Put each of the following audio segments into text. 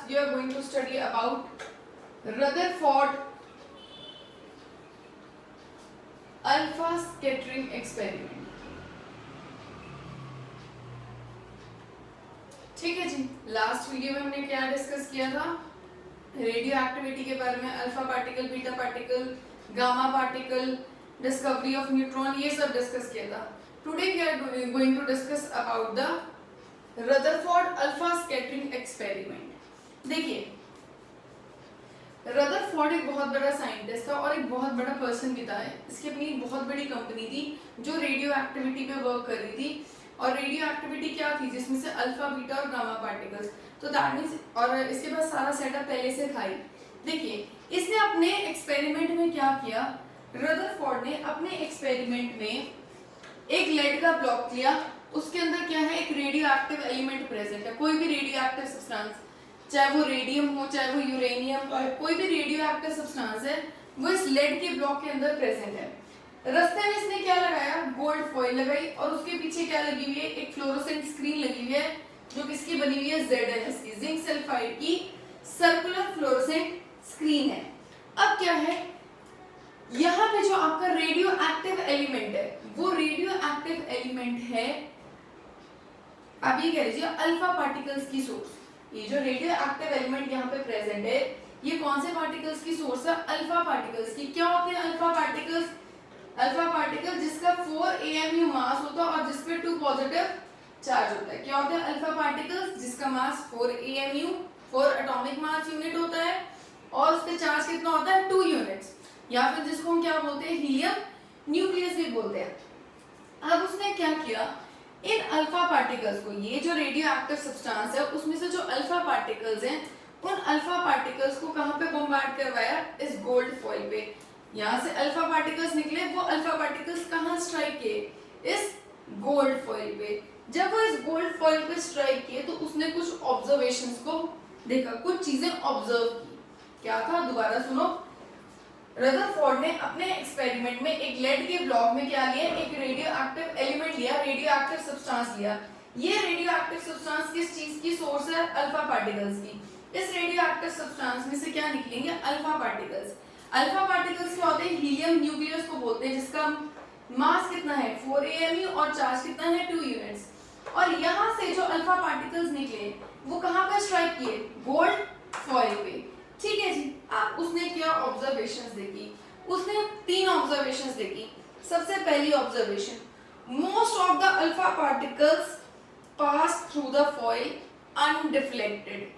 we are going to study about Rutherford alpha scattering experiment. ठीक है जी, last video में हमने क्या डिस्कस किया था? रेडियो एक्टिविटी के बारे में, alpha particle, beta particle, gamma particle, discovery of neutron, ये सब डिस्कस किया था। Today we are going to discuss about the Rutherford alpha scattering experiment. देखिए, रदरफोर्ड एक बहुत बड़ा साइंटिस्ट था और एक बहुत बड़ा पर्सन भी था। इसकी अपनी एक बहुत बड़ी कंपनी थी जो रेडियो एक्टिविटी पे वर्क कर रही थी। और रेडियो एक्टिविटी क्या थी? जिसमें से अल्फा, बीटा और गामा पार्टिकल्स, तो दैट मींस, और इसके पास सारा सेटअप पहले से था ही। देखिए, इसने अपने एक्सपेरिमेंट में क्या किया? रदरफोर्ड ने अपने एक्सपेरिमेंट में एक लेड का ब्लॉक लिया, उसके अंदर क्या है? एक रेडियो एक्टिव एलिमेंट प्रेजेंट है। कोई भी रेडियो एक्टिव सब्सटेंस, चाहे वो रेडियम हो, चाहे वो यूरेनियम, कोई भी रेडियो एक्टिव सब्सटेंस है, वो इस लेड के ब्लॉक के अंदर प्रेजेंट है। रास्ते में इसने क्या लगाया? गोल्ड फॉइल लगाई, और उसके पीछे क्या लगी हुई है? एक फ्लोरोसेंट स्क्रीन लगी हुई है, जो किसकी बनी हुई है? ZnS की, जिंक सल्फाइड की सर्कुलर फ्लोरोसेंट स्क्रीन है। अब क्या है, यहाँ पे जो आपका रेडियो एक्टिव एलिमेंट है, वो रेडियो एक्टिव एलिमेंट है, आप ये कह लीजिए अल्फा पार्टिकल्स की सोर्स। ये जो रेडियो एक्टिव एलिमेंट यहाँ पे प्रेजेंट है, ये कौन से पार्टिकल्स की सोर्स है? अल्फा पार्टिकल्स की। क्या होते हैं अल्फा पार्टिकल्स? अल्फा पार्टिकल जिसका 4 AMU मास होता है और जिसपे 2 पॉजिटिव चार्ज होता है। क्या होते हैं अल्फा पार्टिकल्स? जिसका मास 4 AMU, 4 एटॉमिक मास यूनिट होता है, और उसपे चार्ज कितना होता है? 2 यूनिट्स, या फिर जिसको हम क्या बोलते हैं? हीलियम न्यूक्लियस भी बोलते हैं। अब उसने क्या किया? इन अल्फा पार्टिकल्स को, ये जो रेडियो एक्टिव सब्सटेंस है उसमें से जो अल्फा पार्टिकल्स हैं, उन अल्फा पार्टिकल्स को कहां पे बॉम्बार्ड करवाया? इस गोल्ड फॉइल पे। यहां से अल्फा पार्टिकल्स निकले, वो अल्फा पार्टिकल्स कहां स्ट्राइक किए? इस गोल्ड फॉइल पे। जब वो इस गोल्ड फॉइल पे स्ट्राइक किए तो उसने कुछ ऑब्जर्वेशंस को देखा, कुछ चीजें ऑब्जर्व की। क्या था? दोबारा सुनो। रदरफोर्ड ने अपने एक्सपेरिमेंट में एक लेड के ब्लॉक में क्या लिया? एक रेडियो एक्टिव एलिमेंट लिया, रेडियो एक्टिव सब्सटेंस लिया। ये रेडियो एक्टिव सब्सटेंस किस चीज की सोर्स है? अल्फा पार्टिकल्स की। इस रेडियो एक्टिव सब्सटेंस में से क्या निकलेंगे? Alpha particles. अल्फा पार्टिकल्स क्या होते हैं? हीलियम न्यूक्लियस को बोलते हैं, जिसका मास कितना है? 4 AMU, और चार्ज कितना है? 2 यूनिट्स। और यहाँ से जो अल्फा पार्टिकल्स निकले, वो कहाँ पे स्ट्राइक किए? गोल्ड फॉइल पे। ठीक है जी। अब उसने क्या ऑब्जर्वेशंस देखी? उसने 3 ऑब्जर्वेशंस देखी। सबसे पहली observation, most of the alpha particles pass through the foil undeflected.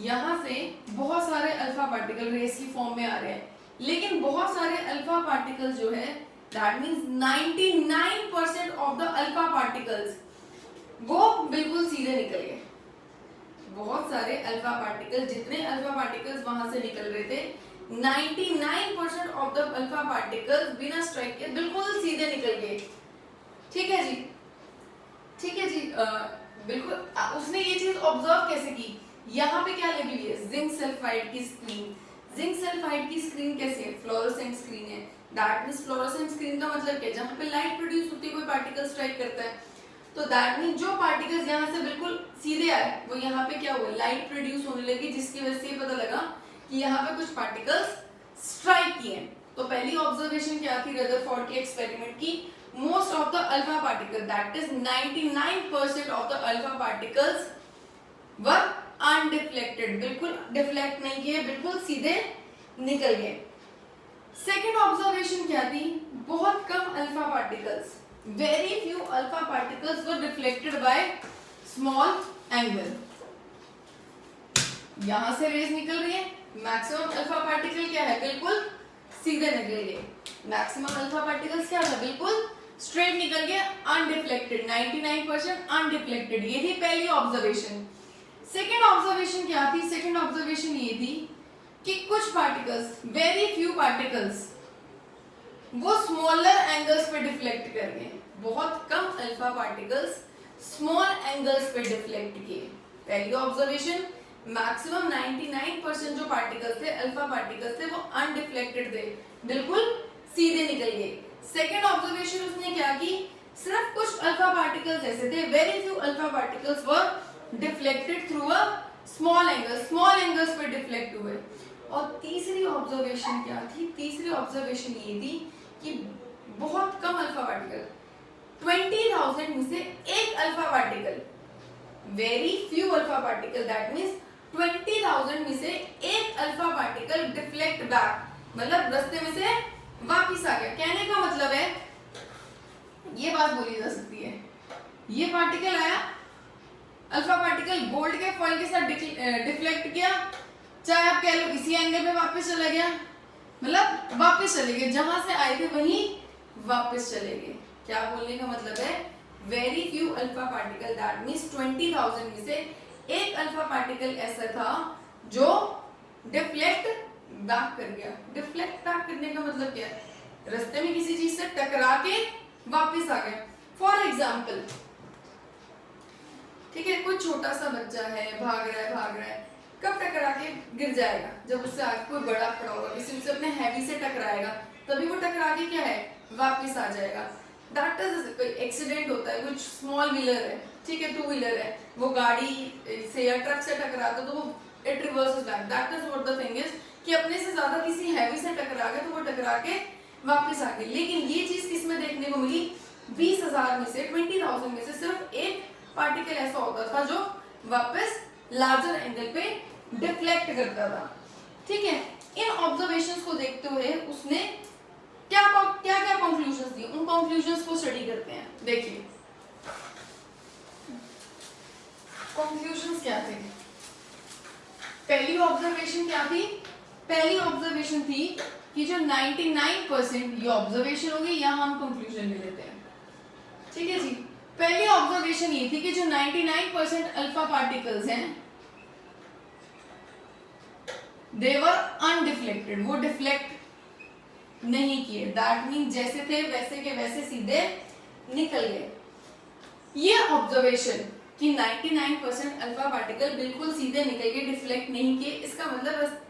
यहां से बहुत सारे अल्फा पार्टिकल रेस की फॉर्म में आ रहे हैं, लेकिन बहुत सारे अल्फा पार्टिकल्स जो है, that means 99% of the alpha particles वो बिल्कुल सीधे निकल गए। बहुत सारे अल्फा पार्टिकल, जितने अल्फा पार्टिकल्स वहां से निकल रहे थे, 99% ऑफ द अल्फा पार्टिकल्स बिना स्ट्राइक के बिल्कुल सीधे निकल गए। ठीक है जी, ठीक है जी, बिल्कुल। उसने ये चीज ऑब्जर्व कैसे की? यहाँ पे क्या लगी हुई है? जिंक सल्फाइड की स्क्रीन। जिंक सल्फाइड की स्क्रीन कैसे है? फ्लोरोसेंट स्क्रीन है। दैट मींस फ्लोरोसेंट स्क्रीन का मतलब क्या है? जहाँ पे लाइट प्रोड्यूस होती है, कोई पार्टिकल स्ट्राइक करता है, तो दैट मीन जो पार्टिकल्स यहाँ से बिल्कुल सीधे आए, वो यहाँ पे क्या हुआ? लाइट प्रोड्यूस होने लगी, जिसकी वजह से पता लगा कि यहाँ पे कुछ पार्टिकल्स स्ट्राइक किए। तो पहली ऑब्जर्वेशन क्या थी रदरफोर्ड के एक्सपेरिमेंट की? Most of the alpha particle, that is 99% of the alpha particles were undeflected, बिल्कुल डिफ्लेक्ट नहीं किए, बिल्कुल सीधे निकल गए। सेकेंड ऑब्जर्वेशन क्या थी? बहुत कम alpha particles, very few alpha particles were deflected by small angle। यहां से रेज निकल रही है, मैक्सिमम अल्फा पार्टिकल क्या है? बिल्कुल सीधे निकल गए। मैक्सिमम अल्फा पार्टिकल्स क्या था? बिल्कुल स्ट्रेट निकल गए, अनडिफ्लेक्टेड, 99% अनडिफ्लेक्टेड। ये थी पहली ऑब्जर्वेशन। सेकेंड ऑब्जर्वेशन क्या थी? सेकेंड ऑब्जर्वेशन ये थी कि कुछ पार्टिकल्स, वेरी फ्यू पार्टिकल्स, वो स्मॉलर एंगल्स पे डिफ्लेक्ट कर गए। बहुत कम अल्फा पार्टिकल्स स्मॉल एंगल्स पे डिफ्लेक्ट किए। पहली ऑब्जर्वेशन, मैक्सिमम 99% जो पार्टिकल्स थे, अल्फा पार्टिकल्स थे, वो अनडिफ्लेक्टेड थे, बिल्कुल सीधे निकल गए। सेकेंड ऑब्जर्वेशन उसने क्या की? सिर्फ कुछ अल्फा पार्टिकल्स ऐसे थे, very few alpha particles were deflected through a small angles पे डिफ्लेक्ट हुए। और तीसरी ऑब्जर्वेशन क्या थी? तीसरी ऑब्जर्वेशन ये थी कि बहुत कम अल्फा पार्टिकल, 20,000 में से एक alpha particle, very few alpha particle, that means 20,000 में से एक अल्फा पार्टिकल डिफ्लेक्ट बैक, मतलब रास्ते में से वापिस आ गया। कहने का मतलब है, ये बात बोली जा सकती है, ये पार्टिकल आया, अल्फा पार्टिकल गोल्ड के फॉइल के साथ डिफ्लेक्ट किया, चाहे आप कह लो इसी एंगल पे वापस चला गया, मतलब वापस चले गए, जहां से आए थे वहीं वापस चले गए। क्या बोलने का मतलब है? Very few alpha particle, that means 20,000 में से एक अल्फा पार्टिकल ऐसा था जो डिफ्लेक्ट बैक कर गया। डिफ्लेक्ट बैक करने का मतलब क्या है? रास्ते में किसी चीज से टकरा के वापस आ गया। फॉर एग्जाम्पल, ठीक है, कोई छोटा सा बच्चा है, भाग रहा है, कब टकरा के गिर जाएगा? जब उससे आगे कोई बड़ा खड़ा होगा, किसी से अपने हैवी से टकराएगा, तभी वो टकरा के क्या है, वापस आ जाएगा। दैट इज, कोई एक्सीडेंट होता है, कुछ स्मॉल व्हीलर है, ठीक है, टू व्हीलर है, वो गाड़ी से या ट्रक से टकराता तो वो it reverses back. That is what the thing is कि अपने से ज्यादा किसी हैवी से टकरा गए तो वो टकरा के वापस आ गए। लेकिन ये चीज किसमें देखने को मिली? 20,000 में से, 20,000 में से सिर्फ एक पार्टिकल ऐसा होता था जो वापस लार्जर एंगल पे डिफ्लेक्ट करता था। ठीक है, इन ऑब्जर्वेशंस को देखते हुए उसने क्या क्या कंक्लूजन्स दी, उन कंक्लूजन्स को स्टडी करते हैं। देखिए कंक्लूजन्स क्या थे। पहली ऑब्जर्वेशन क्या थी? पहली ऑब्जर्वेशन थी कि जो 99%, ये ऑब्जर्वेशन होगी या हम कंक्लूजन ले लेते हैं, ठीक है जी। पहली ऑब्जर्वेशन ये थी कि जो 99% अल्फा पार्टिकल्स हैं दे वर अनडिफ्लेक्टेड, वो डिफ्लेक्ट नहीं किए। दैट मीन जैसे थे वैसे के वैसे सीधे निकल गए। ये ऑब्जर्वेशन कि 99% अल्फा पार्टिकल बिल्कुल सीधे निकल गए, डिफ्लेक्ट नहीं किए, इसका मतलब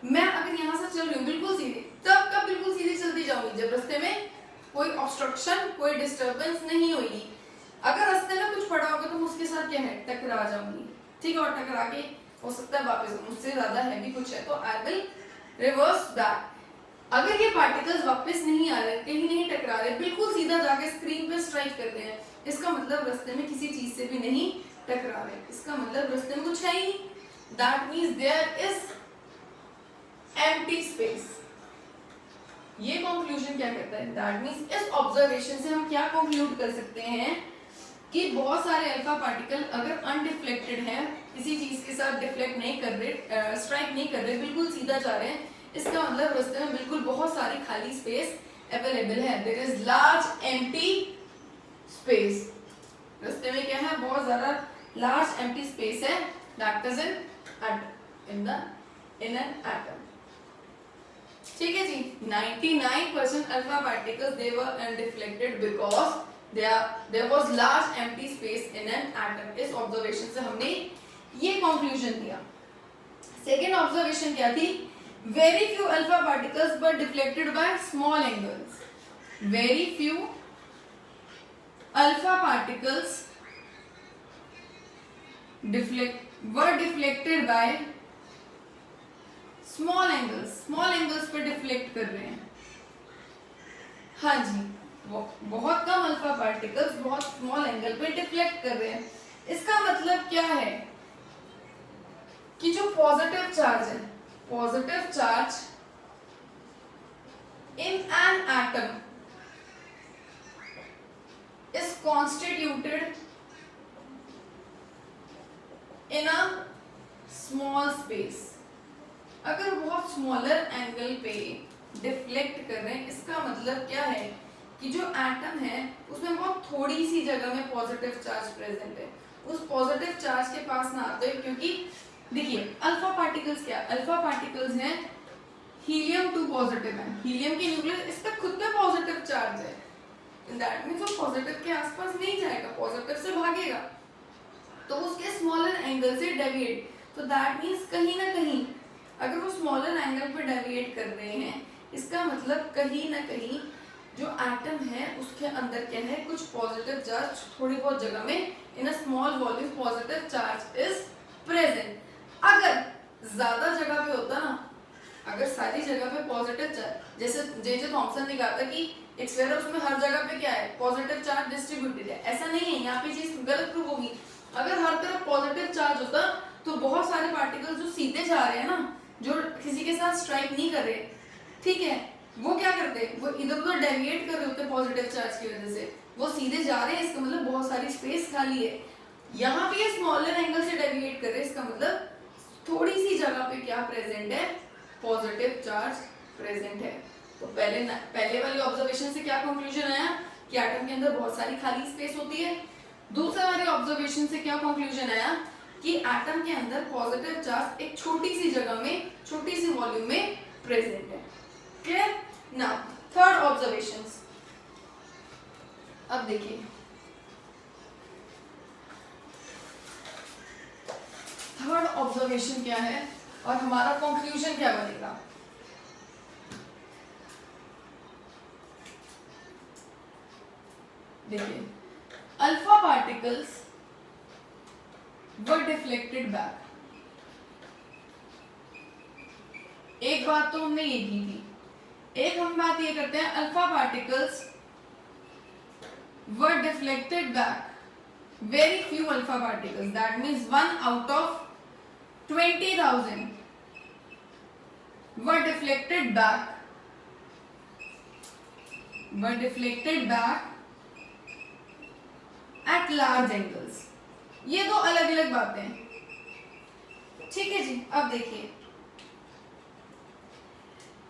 मैं अगर यहां से चल रही हूँ बिल्कुल सीधे, तब कब बिल्कुल सीधे चलती जाऊंगी? जब रास्ते में कोई ऑब्स्ट्रक्शन, कोई डिस्टर्बेंस नहीं होगी। अगर रास्ते में कुछ पड़ा होगा तो मैं उसके साथ क्या है, टकरा जाऊंगी, ठीक है, और टकरा के हो सकता है वापस, मुझसे ज्यादा हैवी कुछ है तो आई विल रिवर्स बैक। अगर ये पार्टिकल्स वापस नहीं आ रहे, कहीं नहीं टकरा रहे, बिल्कुल सीधा जाके स्क्रीन पे स्ट्राइक करते हैं, इसका मतलब रास्ते में किसी चीज से भी नहीं टकरा रहे, इसका मतलब रास्ते में कुछ है ही नहीं। That means there is empty space. ये कंक्लूजन क्या कहता है? दैट मीन्स इस ऑब्जर्वेशन से हम क्या कंक्लूड कर सकते हैं कि बहुत सारे अल्फा पार्टिकल अगर अनडिफ्लेक्टेड हैं, किसी चीज के साथ डिफ्लेक्ट नहीं कर रहे, स्ट्राइक नहीं कर रहे, बिल्कुल सीधा जा रहे हैं, इसका मतलब रास्ते में बिल्कुल बहुत सारी खाली स्पेस अवेलेबल है। There is large empty space. रास्ते में क्या है? बहुत ज्यादा लार्ज एम्प्टी स्पेस है। That is in an atom. ठीक है जी। 99% alpha particles they were undeflected because there was large empty space in an atom। इस ऑब्जर्वेशन से हमने ये कंक्लूजन दिया। सेकेंड ऑब्जर्वेशन क्या थी? very few alpha particles were deflected by small angles। very few alpha particles were deflected by small angles। small angles पे deflect कर रहे हैं। हाँ जी, बहुत कम अल्फा पार्टिकल्स बहुत स्मॉल एंगल पे डिफ्लेक्ट कर रहे हैं। इसका मतलब क्या है कि जो पॉजिटिव चार्ज है, positive charge in an atom is constituted in a small space. अगर बहुत स्मॉलर एंगल पे डिफ्लेक्ट कर रहे हैं, इसका मतलब क्या है कि जो एटम है उसमें बहुत थोड़ी सी जगह में पॉजिटिव चार्ज प्रेजेंट है, उस पॉजिटिव चार्ज के पास ना आते हैं। क्योंकि देखिए अल्फा पार्टिकल्स क्या, अल्फा पार्टिकल्स हैं हीलियम 2 पॉजिटिव है, हीलियम की न्यूक्लियस, इस पे खुद पे पॉजिटिव चार्ज है। दैट मींस वो पॉजिटिव के आसपास नहीं जाएगा, पॉजिटिव से भागेगा, तो उसके स्मॉलर एंगल से डेविएट। तो दैट मींस कहीं ना कहीं अगर वो स्मॉलर एंगल पे डेविएट कर रहे हैं, इसका मतलब कहीं ना कहीं जो एटम है उसके अंदर क्या है, कुछ पॉजिटिव चार्ज थोड़ी बहुत जगह में in a small volume positive charge is present. अगर ज्यादा जगह पे होता ना, अगर सारी जगह पे पॉजिटिव चार्ज, जैसे जे थॉमसन ने कहा था कि एक स्फीयर है उसमें हर जगह पे क्या है, पॉजिटिव चार्ज डिस्ट्रीब्यूटेड है, ऐसा नहीं है, यहाँ पे चीज गलत प्रूव होगी। अगर हर तरफ पॉजिटिव चार्ज होता तो बहुत सारे पार्टिकल्स जो सीधे जा रहे हैं ना, जो किसी के साथ स्ट्राइक नहीं कर रहे, ठीक है, वो क्या करते, वो इधर उधर डेविएट कर रहे होते पॉजिटिव चार्ज की वजह से, वो सीधे जा रहे हैं, इसका मतलब बहुत सारी स्पेस खाली है। यहाँ पे ये स्मॉलर एंगल से डेविएट कर रहे हैं, इसका मतलब थोड़ी सी जगह पे क्या प्रेजेंट है, पॉजिटिव चार्ज प्रेजेंट है। तो पहले वाली ऑब्जर्वेशन से क्या कंक्लूजन आया कि एटम के अंदर बहुत सारी खाली स्पेस होती है। दूसरे वाले ऑब्जर्वेशन से क्या कंक्लूजन आया कि एटम के अंदर पॉजिटिव चार्ज एक छोटी सी जगह में, छोटी सी वॉल्यूम में प्रेजेंट है। क्लियर? नाउ थर्ड ऑब्जर्वेशन, अब देखिए थर्ड ऑब्जर्वेशन क्या है और हमारा कंक्लूजन क्या बनेगा। देखिए, अल्फा पार्टिकल्स वर डिफ्लेक्टेड बैक। एक बात तो हमने ये की थी, एक हम बात ये करते हैं, alpha particles were deflected back, very few alpha particles, that means 1 out of 20,000 were deflected back at large angles। ये दो अलग अलग बातें हैं, ठीक है जी। अब देखिए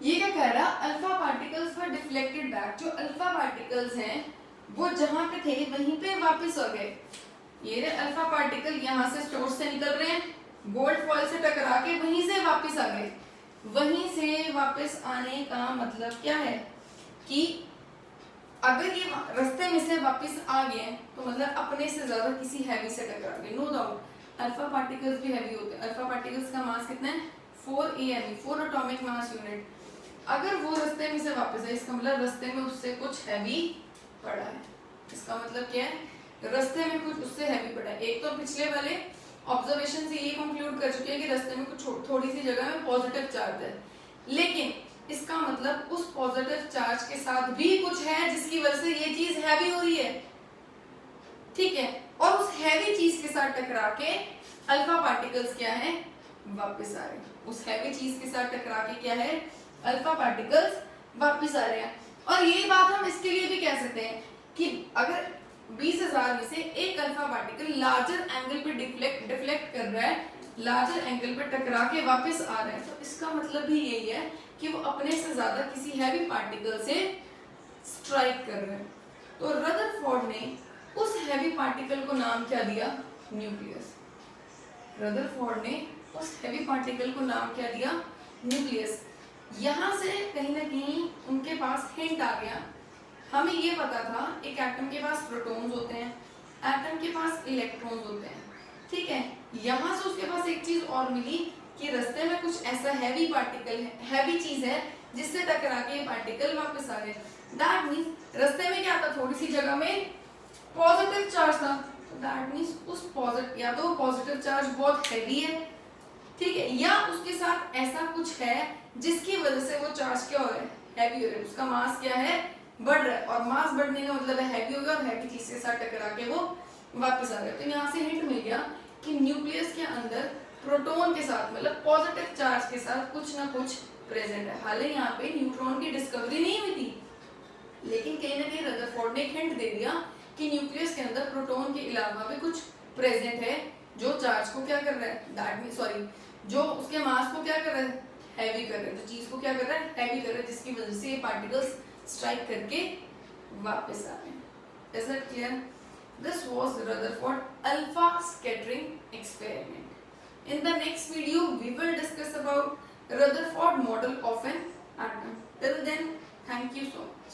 ये क्या कह रहा, अल्फा पार्टिकल्स वर डिफ्लेक्टेड बैक, जो अल्फा पार्टिकल्स हैं वो जहां पे थे वहीं पे वापस आ गए। ये रे अल्फा पार्टिकल यहाँ से सोर्स से निकल रहे हैं, गोल्ड फॉइल से टकरा के वहीं से वापस आ गए। वहीं से वापस आने का मतलब क्या है कि अगर ये रास्ते में से वापस आ गए तो मतलब अपने से ज्यादा किसी हैवी से टकरा गए। नो डाउट अल्फा पार्टिकल्स भी हैवी होते हैं। अल्फा पार्टिकल्स का मास कितना है, 4 AME, 4 एटॉमिक मास यूनिट। अगर वो रास्ते में से वापस आए, इसका मतलब रास्ते में उससे कुछ हैवी पड़ा है। इसका मतलब क्या है, रास्ते में कुछ उससे हैवी पड़ा है। एक तो पिछले वाले ऑब्जर्वेशन से ये कंक्लूड कर चुके हैं कि रास्ते में कुछ थोड़ी सी जगह में पॉजिटिव चार्ज है, लेकिन इसका मतलब उस पॉजिटिव चार्ज के साथ भी कुछ है जिसकी वजह से ये चीज हैवी हो रही है, ठीक है। और उस हैवी चीज के साथ टकरा के अल्फा पार्टिकल्स क्या है, वापस आ रहे हैं। उस हैवी चीज के साथ टकरा के क्या है, अल्फा पार्टिकल्स वापस आ रहे हैं। और ये बात हम इसके लिए भी कह सकते हैं कि अगर 20,000 में से एक अल्फा पार्टिकल लार्जर एंगल पे डिफ्लेक्ट कर रहा है, लार्जर एंगल पे टकरा के वापस आ रहा है, तो इसका मतलब भी यही है कि वो अपने से ज्यादा किसी हैवी पार्टिकल से स्ट्राइक कर रहे हैं। तो रदरफोर्ड ने उस हैवी पार्टिकल को नाम क्या दिया, न्यूक्लियस। रदरफोर्ड ने उस हैवी पार्टिकल को नाम क्या दिया, न्यूक्लियस। यहाँ से कहीं ना कहीं उनके पास हिंट आ गया। हमें ये पता था एक एटम के पास प्रोटॉन्स होते हैं, एटम के पास इलेक्ट्रॉन्स होते हैं, ठीक है। यहाँ से उसके पास एक चीज और मिली कि रास्ते में कुछ ऐसा हैवी पार्टिकल है, हैवी चीज है जिससे टकरा के ये पार्टिकल वापस आ गए। दैट मींस रास्ते में क्या था, थोड़ी सी जगह में पॉजिटिव चार्ज था, तो दैट मींस उस पॉजिटिव, या तो पॉजिटिव चार्ज बहुत हैवी है, ठीक है, या उसके साथ ऐसा कुछ है जिसकी वजह से वो चार्ज क्या हो रहा है, हैवी हो रहा है, उसका मास क्या है, बढ़ रहा है। और मास बढ़ने का मतलब है हैवी होगा और हैवी चीज के साथ टकरा के वो वापस आ गया। तो यहाँ से हिंट मिल गया कि न्यूक्लियस के अंदर प्रोटॉन के साथ मतलब पॉजिटिव चार्ज के साथ कुछ ना कुछ प्रेजेंट है। हालांकि यहाँ पे न्यूट्रॉन की डिस्कवरी नहीं हुई थी, लेकिन कहीं ना कहीं रदरफोर्ड ने एक हिंट दे दिया कि न्यूक्लियस के अंदर प्रोटॉन के अलावा भी कुछ प्रेजेंट है जो चार्ज को क्या कर रहा है, दैट मीन सॉरी, जो उसके मास को क्या कर रहा है, हैवी कर रहा है, जो चीज को क्या कर रहा है, हैवी कर रहा है, जिसकी वजह से ये पार्टिकल्स स्ट्राइक करके वापस आ रहे हैं। Is that clear? This was Rutherford alpha scattering experiment. In the next video, we will discuss about Rutherford model of an atom. Till then, thank you so much.